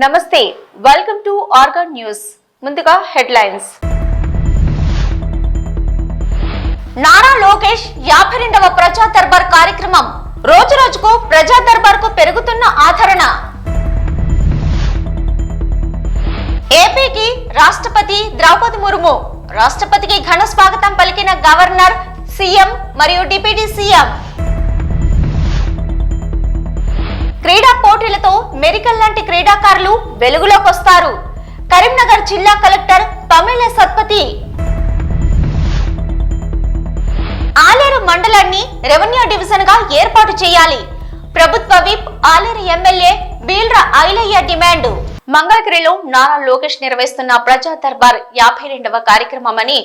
నమస్తే, welcome to organ news. ముందుగా headlines. Nara Lokesh 52వ ప్రజా దర్బార్ కార్యక్రమం. రోజు రోజుకు ప్రజా దర్బార్ కు పెరుగుతున్న ఆదరణ. ఏపీకి రాష్ట్రపతి ద్రౌపది ముర్ము. రాష్ట్రపతికి ఘన స్వాగతం పలికిన గవర్నర్, సీఎం మరియు డిప్యూటీ సీఎం. క్రీడా పోటీలతో మెరికల్ లాంటి క్రీడాకారులు వెలుగులోకి వస్తారు. కరీంనగర్ జిల్లా కలెక్టర్ పమేలా సత్పతి. ఆలేరు మండలాన్ని రెవెన్యూ డివిజన్ గా ఏర్పాటు చేయాలి. ప్రభుత్వ whip Aleru MLA Beerla Ilaiah demand. మంగళగిరిలో నారా లోకేష్ నిర్వహిస్తున్న ప్రజా దర్బార్ 52వ కార్యక్రమమని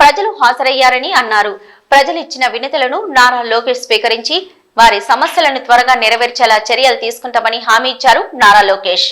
ప్రజలు హాజరయ్యారని అన్నారు. ప్రజలు ఇచ్చిన వినతులను నారా లోకేష్ స్వీకరించి వారి సమస్యలను త్వరగా నెరవేర్చేలా చర్యలు తీసుకుంటామని హామీ ఇచ్చారు నారా లోకేష్.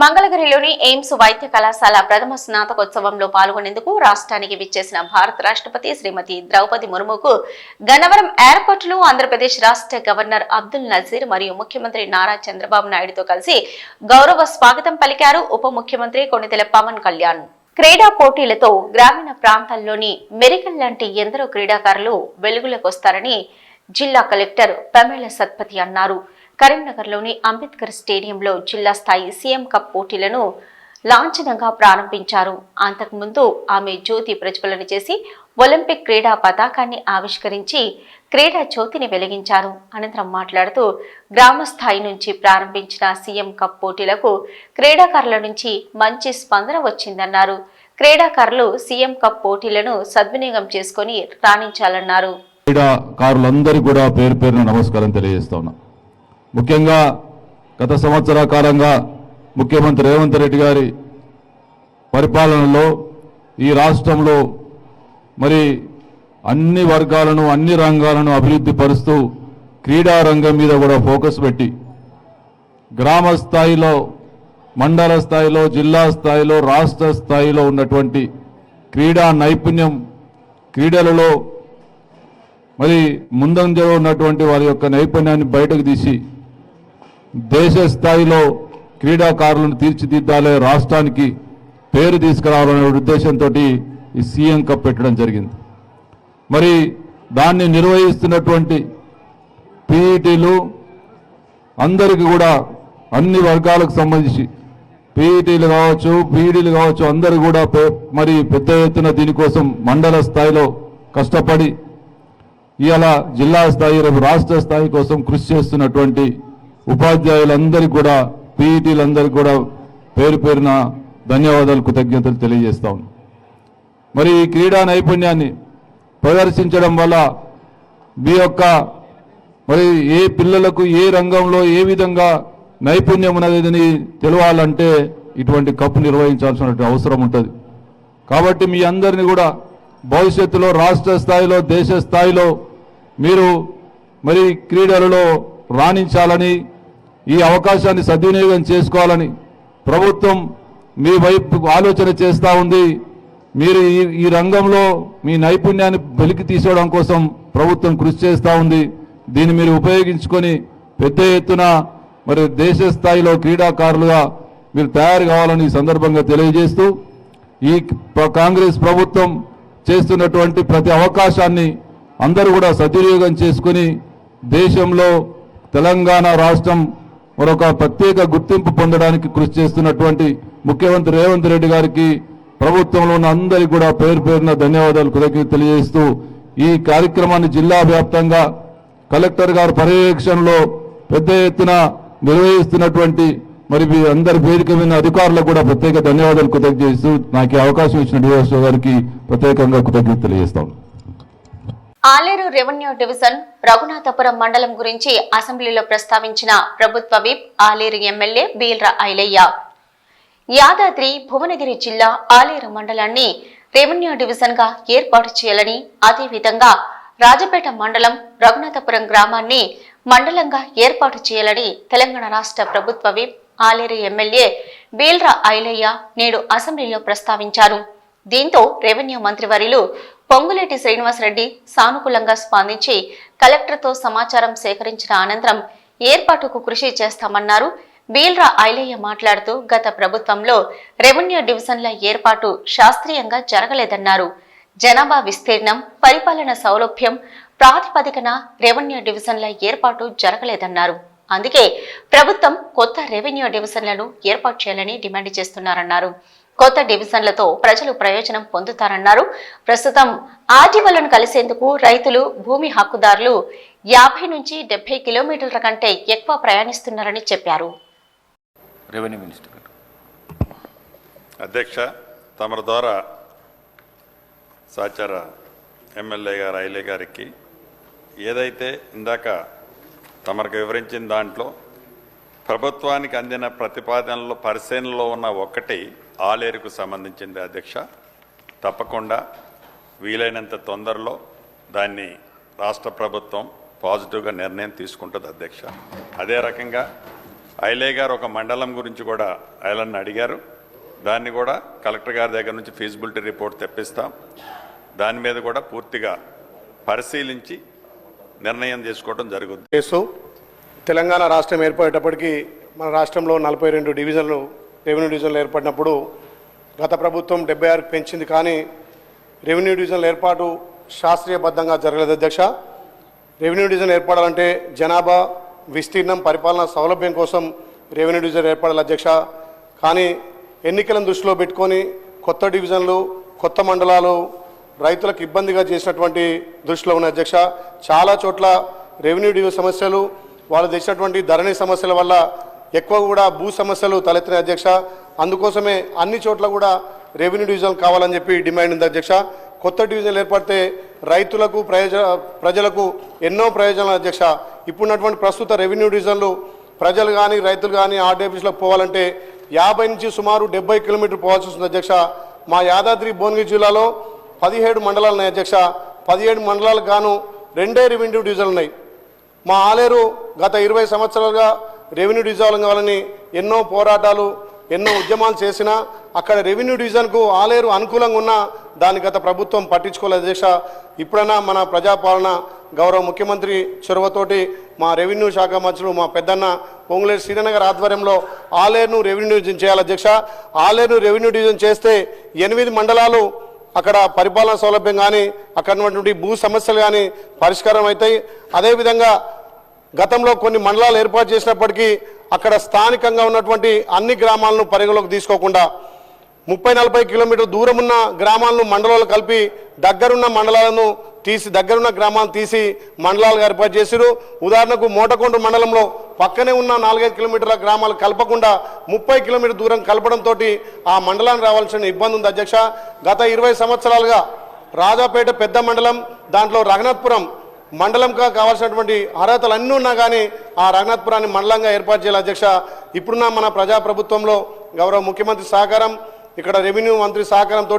మంగళగిరిలోని ఎయిమ్స్ వైద్య కళాశాల ప్రథమ స్నాతకోత్సవంలో పాల్గొనేందుకు రాష్ట్రానికి విచ్చేసిన భారత రాష్ట్రపతి శ్రీమతి ద్రౌపది ముర్ముకు గన్నవరం ఎయిర్పోర్టులో ఆంధ్రప్రదేశ్ రాష్ట్ర గవర్నర్ అబ్దుల్ నజీర్ మరియు ముఖ్యమంత్రి నారా చంద్రబాబు నాయుడుతో కలిసి గౌరవ స్వాగతం పలికారు ఉప ముఖ్యమంత్రి కొణిదెల పవన్ కళ్యాణ్. క్రీడా పోటీలతో గ్రామీణ ప్రాంతాల్లోని మెరికల్ లాంటి ఎందరో క్రీడాకారులు వెలుగులోకి వస్తారని జిల్లా కలెక్టర్ పమేలా సత్పతి అన్నారు. కరీంనగర్లోని అంబేద్కర్ స్టేడియంలో జిల్లా స్థాయి సీఎం కప్ పోటీలను లాంఛనంగా ప్రారంభించారు. అంతకుముందు ఆమె జ్యోతి ప్రజ్వలన చేసి ఒలింపిక్ క్రీడా పతాకాన్ని ఆవిష్కరించి క్రీడా జ్యోతిని వెలిగించారు. అనంతరం మాట్లాడుతూ గ్రామ స్థాయి నుంచి ప్రారంభించిన సీఎం కప్ పోటీలకు క్రీడాకారుల నుంచి మంచి స్పందన వచ్చిందన్నారు. క్రీడాకారులు సీఎం కప్ పోటీలను సద్వినియోగం చేసుకుని రాణించాలన్నారు. క్రీడాకారులందరికీ కూడా పేరు పేరున నమస్కారం తెలియజేస్తా ఉన్నా. ముఖ్యంగా గత సంవత్సర కాలంగా ముఖ్యమంత్రి రేవంత్ రెడ్డి గారి పరిపాలనలో ఈ రాష్ట్రంలో మరి అన్ని వర్గాలను అన్ని రంగాలను అభివృద్ధి పరుస్తూ క్రీడా రంగం మీద కూడా ఫోకస్ పెట్టి గ్రామ స్థాయిలో, మండల స్థాయిలో, జిల్లా స్థాయిలో, రాష్ట్ర స్థాయిలో ఉన్నటువంటి క్రీడా నైపుణ్యం, క్రీడలలో మరి ముందంజలో ఉన్నటువంటి వారి యొక్క నైపుణ్యాన్ని బయటకు తీసి దేశ స్థాయిలో క్రీడాకారులను తీర్చిదిద్దాలే, రాష్ట్రానికి పేరు తీసుకురావాలనే ఉద్దేశంతో ఈ సీఎం కప్ పెట్టడం జరిగింది. మరి దాన్ని నిర్వహిస్తున్నటువంటి పీఈటీలు అందరికీ కూడా అన్ని వర్గాలకు సంబంధించి పీఈటీలు కావచ్చు, పీఈడీలు కావచ్చు, అందరూ కూడా మరి పెద్ద ఎత్తున దీనికోసం మండల స్థాయిలో కష్టపడి ఇలా జిల్లా స్థాయి, రాష్ట్ర స్థాయి కోసం కృషి చేస్తున్నటువంటి ఉపాధ్యాయులందరికీ కూడా, పీఈటీలందరికీ కూడా పేరు పేరున ధన్యవాదాలు, కృతజ్ఞతలు తెలియజేస్తా ఉన్నాం. మరి ఈ క్రీడా నైపుణ్యాన్ని ప్రదర్శించడం వల్ల మీ యొక్క మరి ఏ పిల్లలకు ఏ రంగంలో ఏ విధంగా నైపుణ్యం ఉన్నదని తెలవాలంటే ఇటువంటి కప్పు నిర్వహించాల్సిన అవసరం ఉంటుంది. కాబట్టి మీ అందరినీ కూడా భవిష్యత్తులో రాష్ట్ర స్థాయిలో, దేశ స్థాయిలో మీరు మరి క్రీడలలో రాణించాలని, ఈ అవకాశాన్ని సద్వినియోగం చేసుకోవాలని ప్రభుత్వం మీ వైపు ఆలోచన చేస్తూ ఉంది. మీరు ఈ రంగంలో మీ నైపుణ్యాన్ని వెలికి తీసుకోవడం కోసం ప్రభుత్వం కృషి చేస్తూ ఉంది. దీన్ని మీరు ఉపయోగించుకొని పెద్ద ఎత్తున మరి దేశ స్థాయిలో క్రీడాకారులుగా మీరు తయారు కావాలని ఈ సందర్భంగా తెలియజేస్తూ, ఈ కాంగ్రెస్ ప్రభుత్వం చేస్తున్నటువంటి ప్రతి అవకాశాన్ని అందరూ కూడా సద్వినియోగం చేసుకుని దేశంలో తెలంగాణ రాష్ట్రం మరొక ప్రత్యేక గుర్తింపు పొందడానికి కృషి చేస్తున్నటువంటి ముఖ్యమంత్రి రేవంత్ రెడ్డి గారికి, ప్రభుత్వంలో ఉన్న అందరికీ కూడా పేరు పేరున ధన్యవాదాలు కృతజ్ఞతలు తెలియజేస్తూ ఈ కార్యక్రమాన్ని జిల్లా వ్యాప్తంగా కలెక్టర్ గారి పర్యవేక్షణలో పెద్ద ఎత్తున నిర్వహిస్తున్నటువంటి మరి మీ అందరి వేదిక మీద అధికారులకు కూడా ప్రత్యేక ధన్యవాదాలు కృతజ్ఞత చేస్తూ నాకు ఈ అవకాశం ఇచ్చిన డిఓఎస్ఓ గారికి ప్రత్యేకంగా కృతజ్ఞత తెలియజేస్తాను. ఆలేరు రెవెన్యూ డివిజన్ రఘునాథపురం మండలం గురించి అసెంబ్లీలో ప్రస్తావించిన ప్రభుత్వ విప్ ఆలేరు ఎమ్మెల్యే బీల్రా ఐలయ్య. యాదాద్రి భువనగిరి జిల్లా ఆలేరు మండలాన్ని రెవెన్యూ డివిజన్ గా ఏర్పాటు చేయాలని, అదేవిధంగా రాజపేట మండలం రఘునాథపురం గ్రామాన్ని మండలంగా ఏర్పాటు చేయాలని తెలంగాణ రాష్ట్ర ప్రభుత్వ విప్ ఆలేరు ఎమ్మెల్యే బీల్రా ఐలయ్య నేడు అసెంబ్లీలో ప్రస్తావించారు. దీంతో రెవెన్యూ మంత్రివర్యులు పొంగులేటి శ్రీనివాసరెడ్డి సానుకూలంగా స్పందించి కలెక్టర్తో సమాచారం సేకరించిన అనంతరం ఏర్పాటుకు కృషి చేస్తామన్నారు. బీల్రా ఐలయ్య మాట్లాడుతూ గత ప్రభుత్వంలో రెవెన్యూ డివిజన్ల ఏర్పాటు శాస్త్రీయంగా జరగలేదన్నారు. జనాభా విస్తీర్ణం, పరిపాలన సౌలభ్యం ప్రాతిపదికన రెవెన్యూ డివిజన్ల ఏర్పాటు జరగలేదన్నారు. అందుకే ప్రభుత్వం కొత్త రెవెన్యూ డివిజన్లను ఏర్పాటు చేయాలని డిమాండ్ చేస్తున్నారన్నారు. కొత్త డివిజన్లతో ప్రజలు ప్రయోజనం పొందుతారన్నారు. ప్రస్తుతం ఆర్డీఓలను కలిసేందుకు రైతులు, భూమి హక్కుదారులు 50 నుంచి 70 కిలోమీటర్ల కంటే ఎక్కువ ప్రయాణిస్తున్నారని చెప్పారు. రెవెన్యూ మినిస్టర్ అధ్యక్ష, తమరి ద్వారా సహచర ఎమ్మెల్యే గారు ఐలే గారికి ఏదైతే ఇందాక తమకు వివరించిన దాంట్లో ప్రభుత్వానికి అందిన ప్రతిపాదనలో పరిశీలనలో ఉన్న ఒకటి ఆలేరుకు సంబంధించింది అధ్యక్ష. తప్పకుండా వీలైనంత తొందరలో దాన్ని రాష్ట్ర ప్రభుత్వం పాజిటివ్గా నిర్ణయం తీసుకుంటుంది అధ్యక్ష. అదే రకంగా ఐలే గారు ఒక మండలం గురించి కూడా ఐలన్ అడిగారు. దాన్ని కూడా కలెక్టర్ గారి దగ్గర నుంచి ఫీజిబిలిటీ రిపోర్ట్ తెప్పిస్తాం. దాని మీద కూడా పూర్తిగా పరిశీలించి నిర్ణయం తీసుకోవడం జరుగుతుంది. తెలంగాణ రాష్ట్రం ఏర్పడేటప్పటికీ మన రాష్ట్రంలో 42 డివిజన్లు రెవెన్యూ డివిజన్లు ఏర్పడినప్పుడు గత ప్రభుత్వం 76 పెంచింది. కానీ రెవెన్యూ డివిజన్ల ఏర్పాటు శాస్త్రీయబద్ధంగా జరగలేదు అధ్యక్ష. రెవెన్యూ డివిజన్ ఏర్పడాలంటే జనాభా విస్తీర్ణం, పరిపాలన సౌలభ్యం కోసం రెవెన్యూ డివిజన్ ఏర్పడాలి అధ్యక్ష. కానీ ఎన్నికలను దృష్టిలో పెట్టుకొని కొత్త డివిజన్లు, కొత్త మండలాలు రైతులకు ఇబ్బందిగా చేసినటువంటి దృష్టిలో ఉన్న అధ్యక్ష. చాలా చోట్ల రెవెన్యూ డివిజన్ సమస్యలు, వాళ్ళు తెచ్చినటువంటి ధరణి సమస్యల వల్ల ఎక్కువ కూడా భూ సమస్యలు తలెత్తినాయి అధ్యక్ష. అందుకోసమే అన్ని చోట్ల కూడా రెవెన్యూ డివిజన్ కావాలని చెప్పి డిమాండ్ ఉంది అధ్యక్ష. కొత్త డివిజన్లు ఏర్పడితే రైతులకు, ప్రజలకు ఎన్నో ప్రయోజనాలు అధ్యక్ష. ఇప్పుడున్నటువంటి ప్రస్తుత రెవెన్యూ డివిజన్లు ప్రజలు కానీ రైతులు కానీ ఆర్డీఎఫ్స్లోకి పోవాలంటే 50 నుంచి సుమారు 70 కిలోమీటర్లు పోవాల్సి వస్తుంది అధ్యక్ష. మా యాదాద్రి భువనగిరి జిల్లాలో 17 మండలాలు ఉన్నాయి అధ్యక్ష. 17 మండలాలకు గాను 2 రెవెన్యూ డివిజన్లు ఉన్నాయి. మా ఆలేరు గత 20 సంవత్సరాలుగా రెవెన్యూ డివిజన్ కావాలని ఎన్నో పోరాటాలు, ఎన్నో ఉద్యమాలు చేసినా అక్కడ రెవెన్యూ డివిజన్కు ఆలేరు అనుకూలంగా ఉన్నా దాని గత ప్రభుత్వం పట్టించుకోలేదు అధ్యక్ష. ఇప్పుడైనా మన ప్రజాపాలన గౌరవ ముఖ్యమంత్రి చొరవతోటి మా రెవెన్యూ శాఖ మంత్రులు మా పెద్దన్న పొంగులేటి శ్రీధరన్ గారి ఆధ్వర్యంలో ఆలేరును రెవెన్యూ డివిజన్ చేయాలి అధ్యక్ష. ఆలేరును రెవెన్యూ డివిజన్ చేస్తే 8 మండలాలు అక్కడ పరిపాలన సౌలభ్యం కానీ అక్కడ ఉన్నటువంటి భూ సమస్యలు కానీ పరిష్కారం అవుతాయి. అదేవిధంగా గతంలో కొన్ని మండలాలు ఏర్పాటు చేసినప్పటికీ అక్కడ స్థానికంగా ఉన్నటువంటి అన్ని గ్రామాలను పరిగణలోకి తీసుకోకుండా 30-40 కిలోమీటర్ల దూరం ఉన్న గ్రామాలను మండలాలు కలిపి దగ్గరున్న మండలాలను తీసి, దగ్గరున్న గ్రామాలను తీసి మండలాలుగా ఏర్పాటు చేశారు. ఉదాహరణకు మోటకొండ మండలంలో పక్కనే ఉన్న 4-5 కిలోమీటర్ల గ్రామాలు కలపకుండా 30 కిలోమీటర్ దూరం కలపడంతో ఆ మండలానికి రావాల్సిన ఇబ్బంది ఉంది అధ్యక్ష. గత 20 సంవత్సరాలుగా రాజాపేట పెద్ద మండలం, దాంట్లో రఘునాథపురం మండలంగా కావాల్సినటువంటి అర్హతలు అన్నీ ఉన్నా కానీ ఆ రఘునాథపురాన్ని మండలంగా ఏర్పాటు చేయాలి అధ్యక్ష. ఇప్పుడున్న మన ప్రజాప్రభుత్వంలో గౌరవ ముఖ్యమంత్రి సహకారం, ఇక్కడ రెవెన్యూ మంత్రి సహకారంతో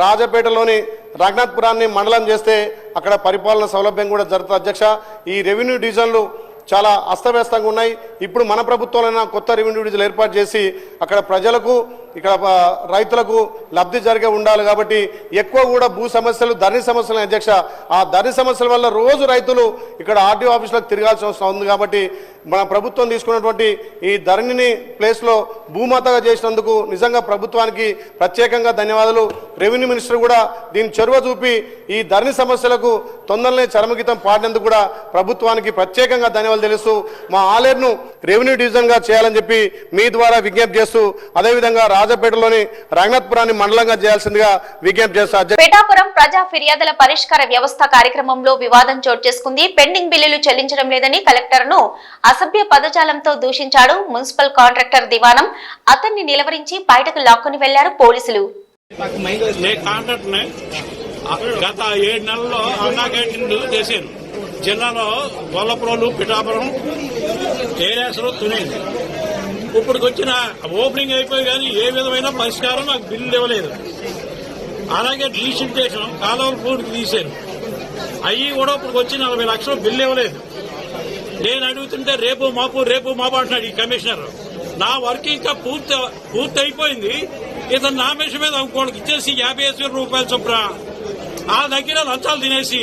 రాజపేటలోని రఘునాథపురాన్ని మండలం చేస్తే అక్కడ పరిపాలన సౌలభ్యం కూడా జరుగుతుంది అధ్యక్ష. ఈ రెవెన్యూ డివిజన్లు చాలా అస్తవ్యస్తంగా ఉన్నాయి. ఇప్పుడు మన ప్రభుత్వంలో కొత్త రెవెన్యూ డివిజన్లు ఏర్పాటు చేసి అక్కడ ప్రజలకు, ఇక్కడ రైతులకు లబ్ధి జరిగే ఉండాలి. కాబట్టి ఎక్కువ కూడా భూ సమస్యలు, ధరణి సమస్యలు అధ్యక్ష. ఆ ధరణి సమస్యల వల్ల రోజు రైతులు ఇక్కడ ఆర్డీఓ ఆఫీసులకు తిరగాల్సిన అవసరం ఉంది. కాబట్టి మన ప్రభుత్వం తీసుకున్నటువంటి ఈ ధరణిని ప్లేస్లో భూమాతగా చేసినందుకు నిజంగా ప్రభుత్వానికి ప్రత్యేకంగా ధన్యవాదాలు. రెవెన్యూ మినిస్టర్ కూడా దీని చొరవ చూపి ఈ ధరణి సమస్యలకు తొందరనే చరమగీతం పాడినందుకు కూడా ప్రభుత్వానికి ప్రత్యేకంగా ధన్యవాదాలు తెలుస్తూ మా ఆలేరును రెవెన్యూ డివిజన్గా చేయాలని చెప్పి మీ ద్వారా విజ్ఞప్తి చేస్తూ అదేవిధంగా రాజపేటలోని రంగనాథపురాన్ని మండలంగా చేయాల్సిందిగా విజ్ఞప్తి చేస్తారు. పిఠాపురం ప్రజా ఫిర్యాదుల పరిష్కార వ్యవస్థ కార్యక్రమంలో వివాదం చోటు చేసుకుంది. పెండింగ్ బిల్లులు చెల్లించడం లేదని కలెక్టర్ ను అసభ్య పదజాలంతో దూషించాడు మున్సిపల్ కాంట్రాక్టర్ దివానం. అతన్ని నిలవరించి బయటకు లాక్కుని వెళ్లారు పోలీసులు. గత 7 నెలల్లో అన్నా క్యాంటీన్లు చేశాను. జిల్లాలో గొల్లపురం, పిఠాపురం ఏరియాస్లో తునింది. ఇప్పటికి వచ్చిన ఓపెనింగ్ అయిపోయి కానీ ఏ విధమైన పరిష్కారం నాకు బిల్లు ఇవ్వలేదు. అలాగే డీసిల్టేషన్ కాలువల పూర్తి తీశాను. అవి కూడా ఇప్పుడు వచ్చి 40 లక్షలు బిల్లు ఇవ్వలేదు. నేను అడుగుతుంటే రేపు మాపు అంటున్నాడు ఈ కమిషనర్. నా వర్క్ ఇంకా పూర్తి అయిపోయింది. ఇతను నా మెష మీద ఇంకోటికి ఇచ్చేసి 50,000 రూపాయలు చొప్పున ఆ దగ్గర లంచాలు తినేసి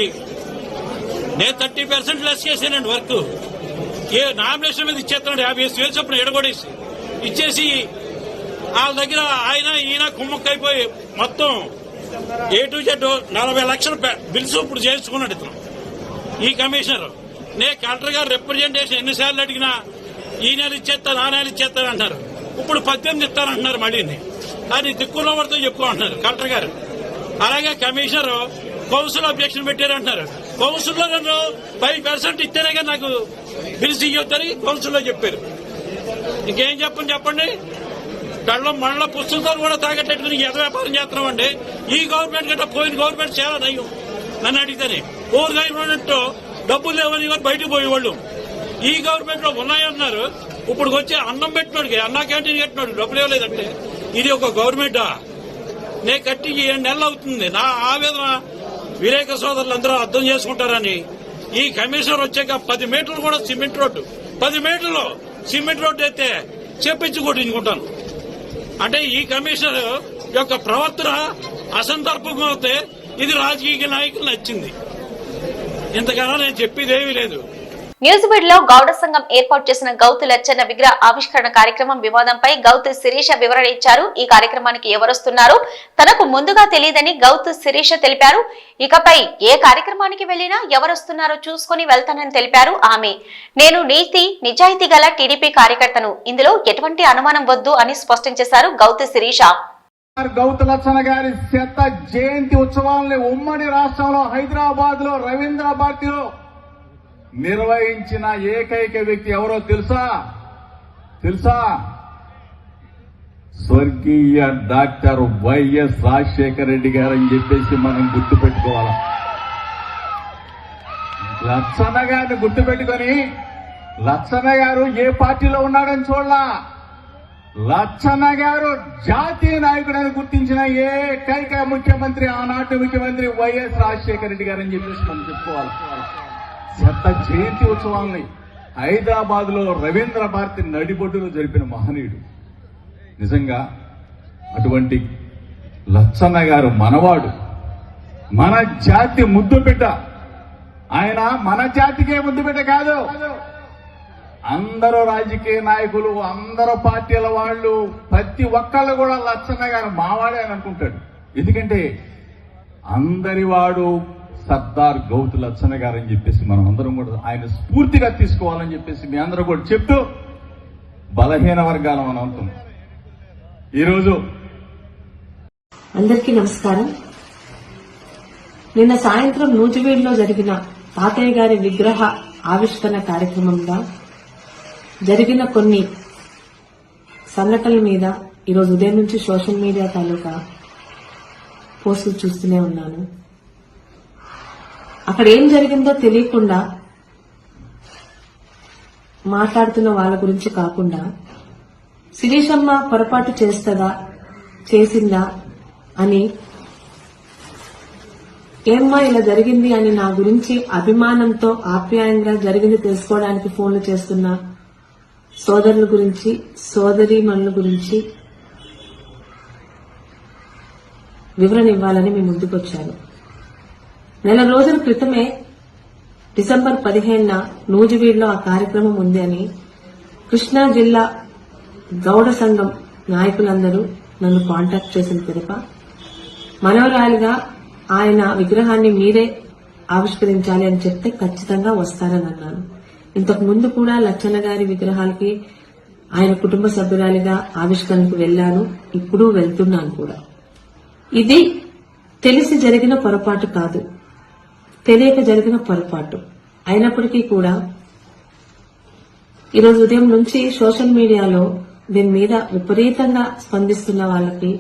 నేను 30% లెస్ చేశానండి వర్క్. నామినేషన్ మీద ఇచ్చేస్తున్నాడు 50,000 చొప్పున ఎడగొడేసి ఇచ్చేసి వాళ్ళ దగ్గర ఈయన కుమ్మక్కైపోయి మొత్తం A to Z 40 లక్షల బిల్స్ ఇప్పుడు చేర్చుకున్నాడు ఇతను ఈ కమిషనర్. నేను కలెక్టర్ గారు రిప్రజెంటేషన్ ఎన్నిసార్లు అడిగినా ఈ నెల ఇచ్చేస్తాను, ఆ నెల ఇచ్చేస్తాను అంటారు. ఇప్పుడు 18 ఇస్తానంటున్నారు. మళ్ళీ అది దిక్కున్న వాడితో చెప్పుకుంటున్నారు కలెక్టర్ గారు. అలాగే కమిషనర్ కౌన్సిల్ అబ్జెక్షన్ పెట్టారంటున్నారు. కౌన్సిల్లో నన్ను 5% ఇస్తేనే కానీ నాకు బిల్స్ ఇవ్వద్దని కౌన్సిల్లో చెప్పారు. ఇంకేం చెప్పండి. కళ్ళం మళ్ళా పుస్తకాలు కూడా తాగట్టేట్టుకుని ఎద వ్యాపారం చేస్తున్నామండి. ఈ గవర్నమెంట్ కంటే పోయిన గవర్నమెంట్ చాలా నయం. నన్ను అడిగితేనే ఓవర్ గవర్నమెంట్ డబ్బులు లేవని బయటకు పోయేవాళ్ళు. ఈ గవర్నమెంట్ లో ఉన్నాయన్నారు. ఇప్పుడు వచ్చి అన్నం పెట్టినోడికి, అన్నా క్యాంటీన్ కట్టినోడు డబ్బులు ఇవ్వలేదంటే ఇది ఒక గవర్నమెంటా? నేను కట్టి 7 నెలలు అవుతుంది. నా ఆవేదన వివేక సోదరులందరూ అర్థం చేసుకుంటారని ఈ కమిషనర్ వచ్చాక 10 మీటర్లు కూడా సిమెంట్ రోడ్డు, 10 మీటర్లు సిమెంట్ రోడ్డు అయితే చెప్పించి కొట్టించుకుంటాను. అంటే ఈ కమిషనర్ యొక్క ప్రవర్తన అసందర్భంగా అవుతే ఇది రాజకీయ నాయకులు నచ్చింది. ఇంతకన్నా నేను చెప్పేదేమీ లేదు. న్యూజిబీడ్ లో గౌడ సంఘం ఏర్పాటు చేసిన గౌతు లచ్చన్న విగ్రహ ఆవిష్కరణ కార్యక్రమం వివాదంపై గౌతు శిరీష వివరణ ఇచ్చారు. ఈ కార్యక్రమానికి ఎవరొస్తున్నారో తనకు ముందుగా తెలియదని గౌతు శిరీష తెలిపారు. ఇకపై ఏ కార్యక్రమానికి వెళ్లినా ఎవరొస్తున్నారో చూసుకుని వెళ్తానని తెలిపారు ఆమె. నేను నిజాయితీ గల టీడీపీ కార్యకర్తను, ఇందులో ఎటువంటి అనుమానం వద్దు అని స్పష్టం చేశారు గౌతు శిరీష. గౌతు లచ్చన్న గారి శత జయంతి ఉత్సవాలని ఉమ్మడి రాష్ట్రంలో హైదరాబాద్ లో రవీంద్ర భారతిలో నిర్వహించిన ఏకైక వ్యక్తి ఎవరో తెలుసా? స్వర్గీయ డాక్టర్ వైఎస్ రాజశేఖర రెడ్డి గారు అని చెప్పేసి మనం గుర్తుపెట్టుకోవాలి. లచ్చన్న గారిని గుర్తుపెట్టుకొని లచ్చన్న గారు ఏ పార్టీలో ఉన్నాడని చూడలా, లచ్చన్న గారు జాతీయ నాయకుడని గుర్తించిన ఏకైక ముఖ్యమంత్రి ఆనాటి ముఖ్యమంత్రి వైఎస్ రాజశేఖర రెడ్డి గారు అని చెప్పేసి మనం చెప్పుకోవాలి. శత జయంతి ఉత్సవాల్ని హైదరాబాద్ లో రవీంద్ర భారతి నడిబొడ్డులో జరిపిన మహనీయుడు. నిజంగా అటువంటి లచ్చన్న గారు మనవాడు, మన జాతి ముద్దు బిడ్డ. ఆయన మన జాతికే ముద్దు బిడ్డ కాదు, అందరూ రాజకీయ నాయకులు, అందరూ పార్టీల వాళ్ళు, ప్రతి ఒక్కళ్ళు కూడా లచ్చన్న గారు మావాడే అని అనుకుంటాడు. ఎందుకంటే అందరి వాడు సర్దార్ గౌతు లచ్చన్న గారు అని చెప్పేసి మనం అందరం కూడా ఆయన స్ఫూర్తిగా తీసుకోవాలని చెప్పేసి మీ అందరూ కూడా చెప్తూ బలహీన వర్గాల మనం అవుతుంది. ఈరోజు అందరికీ నమస్కారం. నిన్న సాయంత్రం నూజివీడులో జరిగిన తాతయ్య గారి విగ్రహ ఆవిష్కరణ కార్యక్రమంలో జరిగిన కొన్ని సంఘటనల మీద ఈరోజు ఉదయం నుంచి సోషల్ మీడియా తాలూకా పోస్టులు చూస్తూనే ఉన్నాను. అక్కడ ఏం జరిగిందో తెలియకుండా మాట్లాడుతున్న వాళ్ళ గురించి కాకుండా శిరీషమ్మ పొరపాటు చేసిందా అని, ఏమ్మా ఇలా జరిగింది అని నా గురించి అభిమానంతో ఆప్యాయంగా జరిగింది తెలుసుకోవడానికి ఫోన్లు చేస్తున్న సోదరుల గురించి, సోదరీమణుల గురించి వివరణ ఇవ్వాలని మీ ముందుకొచ్చాను. నెల రోజుల క్రితమే డిసెంబర్ 15న నూజివీడులో ఆ కార్యక్రమం ఉంది అని కృష్ణా జిల్లా గౌడ సంఘం నాయకులందరూ నన్ను కాంటాక్ట్ చేసిన పిదప మనవరాలిగా ఆయన విగ్రహాన్ని మీరే ఆవిష్కరించాలి అని చెప్తే ఖచ్చితంగా వస్తారని అన్నాను. ఇంతకు ముందు కూడా లచ్చన్న గారి విగ్రహాలకి ఆయన కుటుంబ సభ్యురాలిగా ఆవిష్కరణకు వెళ్లాను, ఇప్పుడు వెళ్తున్నాను కూడా. ఇది తెలిసి జరిగిన పొరపాటు కాదు, తెలియక జరిగిన పొరపాటు అయినప్పటికీ కూడా ఈరోజు ఉదయం నుంచి సోషల్ మీడియాలో దీని మీద విపరీతంగా స్పందిస్తున్న వాళ్ళకి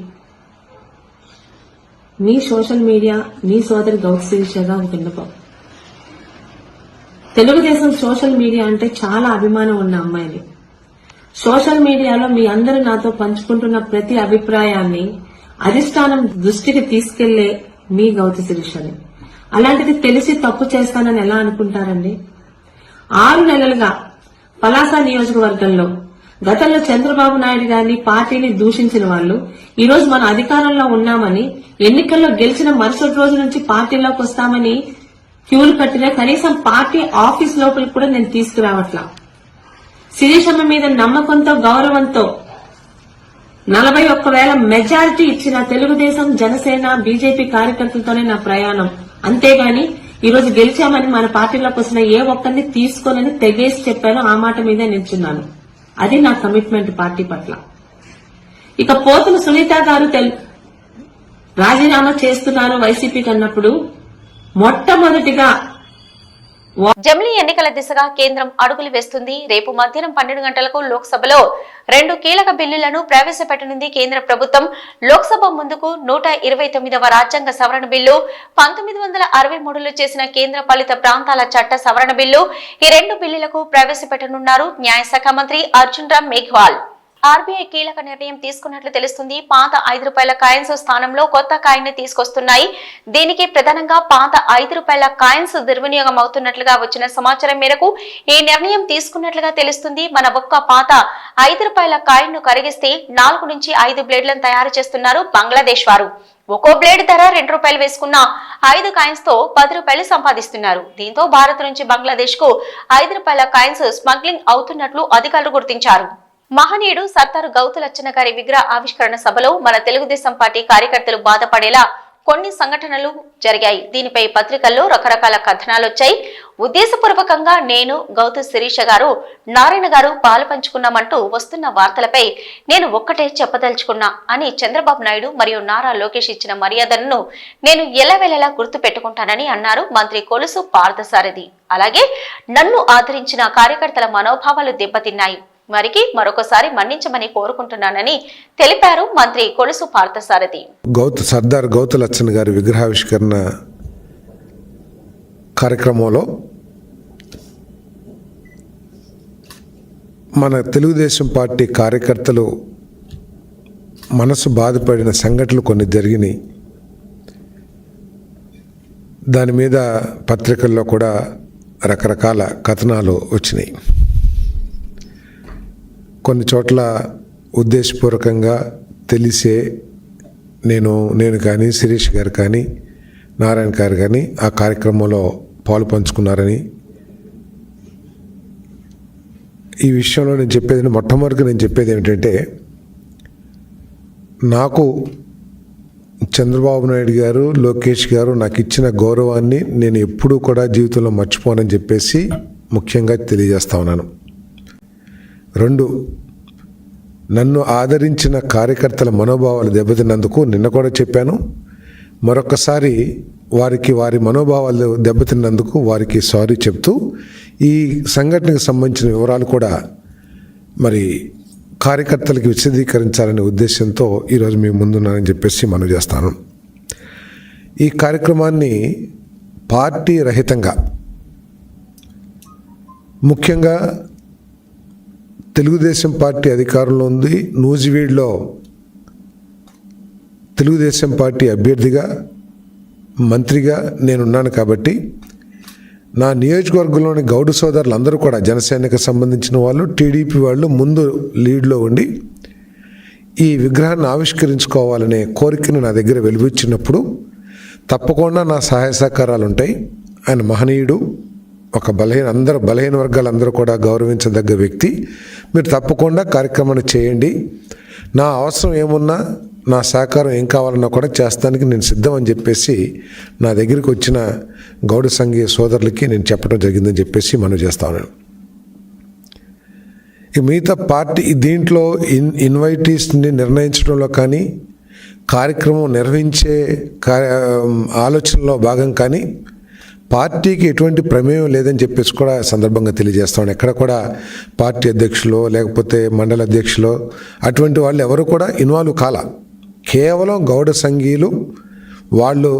మీ సోషల్ మీడియా, మీ సోదరి గౌతు శిరీషగా ఒక విన్నపం. తెలుగుదేశం సోషల్ మీడియా అంటే చాలా అభిమానం ఉన్న అమ్మాయిని. సోషల్ మీడియాలో మీ అందరూ నాతో పంచుకుంటున్న ప్రతి అభిప్రాయాన్ని అధిష్టానం దృష్టికి తీసుకెళ్లే మీ గౌతు శిరీషని. అలాంటిది తెలిసి తప్పు చేస్తానని ఎలా అనుకుంటారండి? 6 నెలలుగా పలాస నియోజకవర్గంలో గతంలో చంద్రబాబు నాయుడు గారిని పార్టీని దూషించిన వాళ్ళు ఈరోజు మన అధికారంలో ఉన్నామని, ఎన్నికల్లో గెలిచిన మరుసటి రోజు నుంచి పార్టీలోకి వస్తామని క్యూలు కట్టినా కనీసం పార్టీ ఆఫీస్ లోపలికి కూడా నేను తీసుకురావట్లా. శిరీషమ్మ మీద నమ్మకంతో, గౌరవంతో 41,000 మెజారిటీ ఇచ్చిన తెలుగుదేశం, జనసేన, బీజేపీ కార్యకర్తలతోనే నా ప్రయాణం. అంతేగాని ఈరోజు గెలిచామని మన పార్టీలోకి వచ్చిన ఏ ఒక్కరిని తీసుకోనని తెగేసి చెప్పాను. ఆ మాట మీదే నిల్చున్నాను. అది నా కమిట్మెంట్ పార్టీ పట్ల. ఇక పోతుల సునీత గారు రాజీనామా చేస్తున్నారు వైసీపీకి అన్నప్పుడు మొట్టమొదటిగా జమిలీ ఎన్నికల దిశగా కేంద్రం అడుగులు వేస్తుంది. రేపు మధ్యాహ్నం 12 గంటలకు లోక్సభలో 2 కీలక బిల్లులను ప్రవేశపెట్టనుంది కేంద్ర ప్రభుత్వం. లోక్సభ ముందుకు 129వ రాజ్యాంగ సవరణ బిల్లు, 1963లో చేసిన కేంద్ర పాలిత ప్రాంతాల చట్ట సవరణ బిల్లు, ఈ 2 బిల్లులకు ప్రవేశపెట్టనున్నారు న్యాయశాఖ మంత్రి అర్జున్ రామ్ మేఘ్వాల్. ఆర్బీఐ కీలక నిర్ణయం తీసుకున్నట్లు తెలుస్తుంది. పాత ₹5 కాయిన్స్ స్థానంలో కొత్త కాయిన్ ని తీసుకొస్తున్నాయి. దీనికి ప్రధానంగా పాత ₹5 కాయిన్స్ దుర్వినియోగం అవుతున్నట్లుగా వచ్చిన సమాచారం మేరకు ఈ నిర్ణయం తీసుకున్నట్లుగా తెలుస్తుంది. మన ఒక్క పాత ₹5 కాయిన్ ను కరిగిస్తే 4 నుంచి 5 బ్లేడ్లను తయారు చేస్తున్నారు బంగ్లాదేశ్ వారు. ఒక్కో బ్లేడ్ ధర ₹2 వేసుకున్న 5 కాయిన్స్ తో ₹10 సంపాదిస్తున్నారు. దీంతో భారత్ నుంచి బంగ్లాదేశ్ కు ₹5 కాయిన్స్ స్మగ్లింగ్ అవుతున్నట్లు అధికారులు గుర్తించారు. మహనీయుడు సర్దార్ గౌతు లచ్చన్న గారి విగ్రహ ఆవిష్కరణ సభలో మన తెలుగుదేశం పార్టీ కార్యకర్తలు బాధపడేలా కొన్ని సంఘటనలు జరిగాయి. దీనిపై పత్రికల్లో రకరకాల కథనాలు వచ్చాయి. ఉద్దేశపూర్వకంగా నేను, గౌతు శిరీష గారు, నారాయణ గారు పాలు పంచుకున్నామంటూ వస్తున్న వార్తలపై నేను ఒక్కటే చెప్పదలుచుకున్నా అని చంద్రబాబు నాయుడు మరియు నారా లోకేష్ ఇచ్చిన మర్యాదలను నేను ఎల్లవేళలా గుర్తు పెట్టుకుంటానని అన్నారు మంత్రి కొలుసు పార్థసారథి. అలాగే నన్ను ఆదరించిన కార్యకర్తల మనోభావాలు దెబ్బతిన్నాయి, వారికి మరొకసారి మన్నించమని కోరుకుంటున్నానని తెలిపారు మంత్రి కొలుసు పార్థసారథి. సర్దార్ గౌతు లచ్చన్న గారి విగ్రహావిష్కరణ కార్యక్రమంలో మన తెలుగుదేశం పార్టీ కార్యకర్తలు మనసు బాధపడిన సంఘటనలు కొన్ని జరిగినాయి. దాని మీద పత్రికల్లో కూడా రకరకాల కథనాలు వచ్చినాయి. కొన్ని చోట్ల ఉద్దేశపూర్వకంగా తెలిసే నేను కానీ, శిరీష్ గారు కానీ, నారాయణ గారు కానీ ఆ కార్యక్రమంలో పాలు పంచుకున్నారని, ఈ విషయంలో మొట్టమొదటిగా నేను చెప్పేది ఏమిటంటే, నాకు చంద్రబాబు నాయుడు గారు, లోకేష్ గారు నాకు ఇచ్చిన గౌరవాన్ని నేను ఎప్పుడూ కూడా జీవితంలో మర్చిపోనని చెప్పేసి ముఖ్యంగా తెలియజేస్తా ఉన్నాను. 2, నన్ను ఆదరించిన కార్యకర్తల మనోభావాలు దెబ్బతిన్నందుకు నిన్న కూడా చెప్పాను. మరొకసారి వారి మనోభావాలు దెబ్బతిన్నందుకు వారికి సారీ చెప్తూ ఈ సంఘటనకు సంబంధించిన వివరాలు కూడా మరి కార్యకర్తలకు విశదీకరించాలనే ఉద్దేశంతో ఈరోజు మీ ముందున్నానని చెప్పేసి మనవి చేస్తాను. ఈ కార్యక్రమాన్ని పార్టీ రహితంగా, ముఖ్యంగా తెలుగుదేశం పార్టీ అధికారంలో ఉంది. నూజివీడులో తెలుగుదేశం పార్టీ అభ్యర్థిగా, మంత్రిగా నేనున్నాను కాబట్టి నా నియోజకవర్గంలోని గౌడు సోదరులు అందరూ కూడా జనసేనకు సంబంధించిన వాళ్ళు, టీడీపీ వాళ్ళు ముందు లీడ్లో ఉండి ఈ విగ్రహాన్ని ఆవిష్కరించుకోవాలనే కోరికను నా దగ్గర వెలువచ్చినప్పుడు తప్పకుండా నా సహాయ సహకారాలు ఉంటాయి. ఆయన మహనీయుడు, ఒక అందరూ బలహీన వర్గాలందరూ కూడా గౌరవించదగ్గ వ్యక్తి. మీరు తప్పకుండా కార్యక్రమాన్ని చేయండి. నా అవసరం ఏమున్నా, నా సహకారం ఏం కావాలన్నా కూడా చేస్తానికి నేను సిద్ధం అని చెప్పేసి నా దగ్గరికి వచ్చిన గౌడ సంఘీయ సోదరులకి నేను చెప్పడం జరిగిందని చెప్పేసి మనం చేస్తా ఉన్నాను. ఈ మిగతా పార్టీ దీంట్లో ఇన్వైటీస్ని నిర్ణయించడంలో కానీ, కార్యక్రమం నిర్వహించే ఆలోచనలో భాగం కానీ పార్టీకి ఎటువంటి ప్రమేయం లేదని చెప్పేసి కూడా సందర్భంగా తెలియజేస్తాను. ఎక్కడ కూడా పార్టీ అధ్యక్షులు లేకపోతే మండల అధ్యక్షులు అటువంటి వాళ్ళు ఎవరు కూడా ఇన్వాల్వ్ కాల. కేవలం గౌడ సంఘీయులు, వాళ్ళు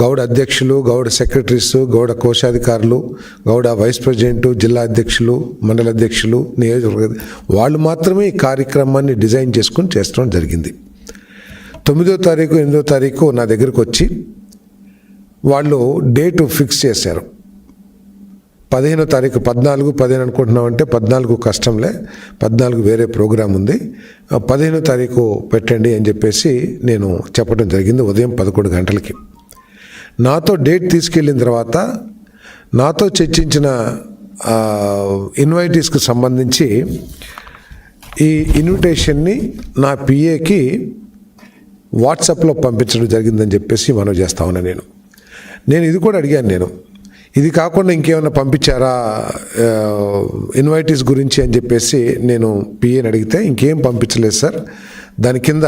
గౌడ అధ్యక్షులు, గౌడ సెక్రటరీస్, గౌడ కోశాధికారులు, గౌడ వైస్ ప్రెసిడెంట్, జిల్లా అధ్యక్షులు, మండల అధ్యక్షులు, నియోజకవర్గ వాళ్ళు మాత్రమే ఈ కార్యక్రమాన్ని డిజైన్ చేసుకుని చేస్తడం జరిగింది. 9వ తారీఖు 8వ తారీఖు నా దగ్గరకు వచ్చి వాళ్ళు డేటు ఫిక్స్ చేశారు. 15వ తారీఖు 14 అనుకుంటున్నామంటే 14 కష్టంలే, 14 వేరే ప్రోగ్రాం ఉంది, 15వ తారీఖు పెట్టండి అని చెప్పేసి నేను చెప్పడం జరిగింది ఉదయం 11 గంటలకి. నాతో డేట్ తీసుకెళ్ళిన తర్వాత నాతో చర్చించిన ఇన్వైటీస్కి సంబంధించి ఈ ఇన్విటేషన్ని నా పిఏకి వాట్సాప్లో పంపించడం జరిగిందని చెప్పేసి మనం చేస్తా ఉన్నా. నేను ఇది కూడా అడిగాను, ఇది కాకుండా ఇంకేమైనా పంపించారా ఇన్వైటీస్ గురించి అని చెప్పేసి నేను పిఏని అడిగితే ఇంకేం పంపించలేదు సార్. దాని కింద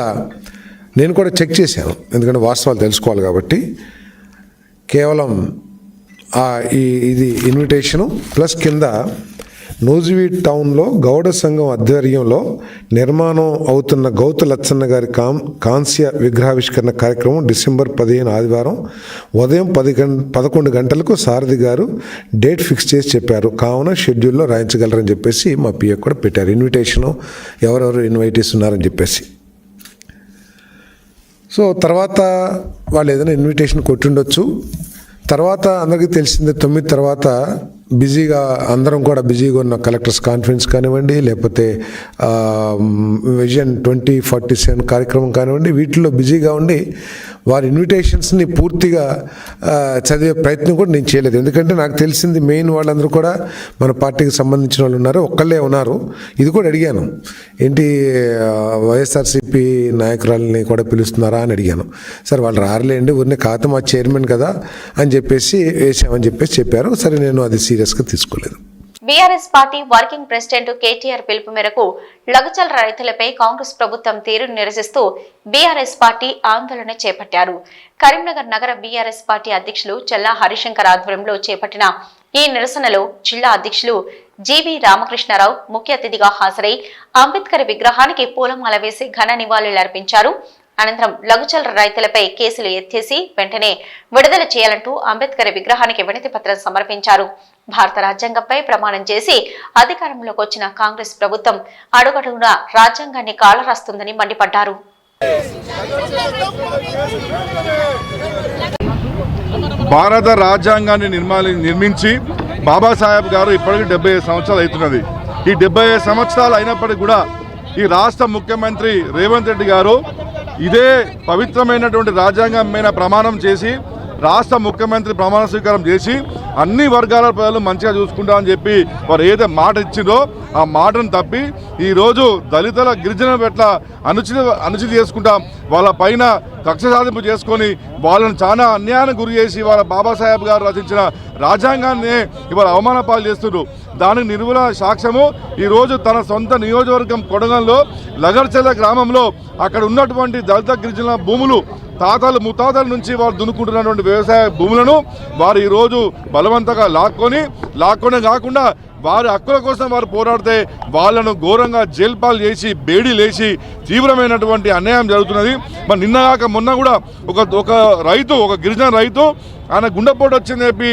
నేను కూడా చెక్ చేశాను, ఎందుకంటే వాస్తవాలు తెలుసుకోవాలి కాబట్టి. కేవలం ఇది ఇన్విటేషను ప్లస్ కింద నూజివీడ్ టౌన్లో గౌడ సంఘం ఆధ్వర్యంలో నిర్మాణం అవుతున్న గౌతు లచ్చన్న గారి కాంస్య విగ్రహావిష్కరణ కార్యక్రమం డిసెంబర్ 15 ఆదివారం ఉదయం 11 గంటలకు సారథి గారు డేట్ ఫిక్స్ చేసి చెప్పారు, కావున షెడ్యూల్లో రాయించగలరని చెప్పేసి మా పిఏ కూడా పెట్టారు. ఇన్విటేషను ఎవరెవరు ఇన్వైటీస్ ఉన్నారని చెప్పేసి. సో తర్వాత వాళ్ళు ఏదైనా ఇన్విటేషన్ కొట్టుండొచ్చు. తర్వాత అందరికీ తెలిసిందే 9 తర్వాత బిజీగా అందరం కూడా బిజీగా ఉన్న కలెక్టర్స్ కాన్ఫరెన్స్ కానివ్వండి, లేకపోతే విజన్ 2047 కార్యక్రమం కానివ్వండి, వీటిల్లో బిజీగా ఉండి వారి ఇన్విటేషన్స్ని పూర్తిగా చదివే ప్రయత్నం కూడా నేను చేయలేదు. ఎందుకంటే నాకు తెలిసింది మెయిన్ వాళ్ళందరూ కూడా మన పార్టీకి సంబంధించిన వాళ్ళు ఉన్నారు, ఒక్కళ్ళే ఉన్నారు. ఇది కూడా అడిగాను, ఏంటి వైఎస్ఆర్సీపీ నాయకురాలని కూడా పిలుస్తున్నారా అని అడిగాను. సార్ వాళ్ళు రారులేండి, ఊరినే కాదు మా చైర్మన్ కదా అని చెప్పేసి వేసామని చెప్పేసి చెప్పారు. సరే, నేను అది సీరియస్గా తీసుకోలేదు. BRS party working president KTR పిలుపు మేరకు లగచల రైతులపై కాంగ్రెస్ ప్రభుత్వం తీరును నిరసిస్తూ బీఆర్ఎస్ పార్టీ ఆందోళన చేపట్టారు. కరీంనగర్ నగర బీఆర్ఎస్ పార్టీ అధ్యక్షులు చల్లా హరిశంకర్ ఆధ్వర్యంలో చేపట్టిన ఈ నిరసనలో జిల్లా అధ్యక్షులు జీవి రామకృష్ణారావు ముఖ్య అతిథిగా హాజరై అంబేద్కర్ విగ్రహానికి పూలమాల వేసి ఘన నివాళులర్పించారు. అనంతరం లఘుచల రైతులపై కేసులు ఎత్తేసి వెంటనే విడుదల చేయాలంటూ అంబేద్కర్ విగ్రహానికి వినతి పత్రం సమర్పించారు. భారత రాజ్యాంగంపై ప్రమాణం చేసి అధికారంలోకి వచ్చిన కాంగ్రెస్ ప్రభుత్వం అడుగడుగునా రాజ్యాంగాన్ని కాలరాస్తుందని మండిపడ్డారు. భారత రాజ్యాంగాన్ని నిర్మించి బాబాసాహెబ్ గారు ఇప్పటికీ 75 సంవత్సరాలు అవుతున్నది. ఈ 75 సంవత్సరాలు అయినప్పటికీ కూడా ఈ రాష్ట్ర ముఖ్యమంత్రి రేవంత్ రెడ్డి గారు ఇదే పవిత్రమైనటువంటి రాజ్యాంగం మీద ప్రమాణం చేసి రాష్ట్ర ముఖ్యమంత్రి ప్రమాణ స్వీకారం చేసి అన్ని వర్గాల ప్రజలు మంచిగా చూసుకుంటామని చెప్పి వారు ఏదైతే మాట ఇచ్చిందో ఆ మాటను తప్పి ఈరోజు దళితుల గిరిజనుల పట్ల అనుచిత చేసుకుంటాం, వాళ్ళ పైన కక్ష సాధింపు చేసుకొని వాళ్ళని చాలా అన్యాయానికి గురి చేసి వాళ్ళ బాబాసాహెబ్ గారు రచించిన రాజ్యాంగాన్ని ఇవాళ అవమాన పాలు చేస్తున్నారు. దానికి నిర్మూల సాక్ష్యము ఈరోజు తన సొంత నియోజకవర్గం కొడంగల్లో లగర్చెల్ల గ్రామంలో అక్కడ ఉన్నటువంటి దళిత గిరిజనుల భూములు ముత్తాతల నుంచి వారు దున్నుకుంటున్నటువంటి వ్యవసాయ భూములను వారు ఈరోజు బలవంతంగా లాక్కొనే కాకుండా వారి హక్కుల కోసం వారు పోరాడితే వాళ్ళను ఘోరంగా జైలు పాలు చేసి బేడీలేసి తీవ్రమైనటువంటి అన్యాయం జరుగుతున్నది. మరి నిన్నగాక మొన్న కూడా ఒక గిరిజన రైతు ఆయన గుండెపోటు వచ్చిందని చెప్పి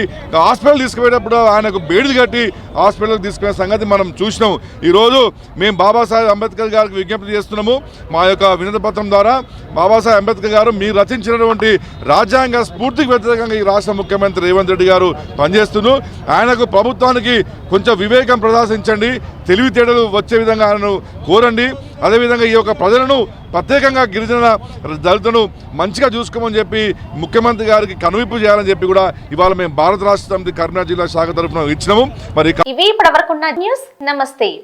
హాస్పిటల్ తీసుకుపోయేటప్పుడు ఆయనకు బేడీలు కట్టి హాస్పిటల్కి తీసుకునే సంగతి మనం చూసినాం. ఈరోజు మేము బాబాసాహెబ్ అంబేద్కర్ గారికి విజ్ఞప్తి చేస్తున్నాము. మా యొక్క వినతి పత్రం ద్వారా బాబాసాహెబ్ అంబేద్కర్ గారు మీరు రచించినటువంటి రాజ్యాంగ స్ఫూర్తికి వ్యతిరేకంగా ఈ రాష్ట్ర ముఖ్యమంత్రి రేవంత్ రెడ్డి గారు పనిచేస్తున్నారు. ఆయనకు ప్రభుత్వానికి కొంచెం వివేకం ప్రదర్శించండి, తెలివితేటలు వచ్చే విధంగా ఆయనను కోరండి. అదేవిధంగా ఈ యొక్క ప్రజలను ప్రత్యేకంగా గిరిజన దళితులను మంచిగా చూసుకోమని చెప్పి ముఖ్యమంత్రి గారికి కనువిప్పు చేయాలని చెప్పి కూడా ఇవాళ మేము భారత రాష్ట్ర సమితి కరీంనగర్ జిల్లా శాఖ తరఫున ఇచ్చినాము. మరి ఇవి ఇప్పటివరకున్న న్యూస్. నమస్తే.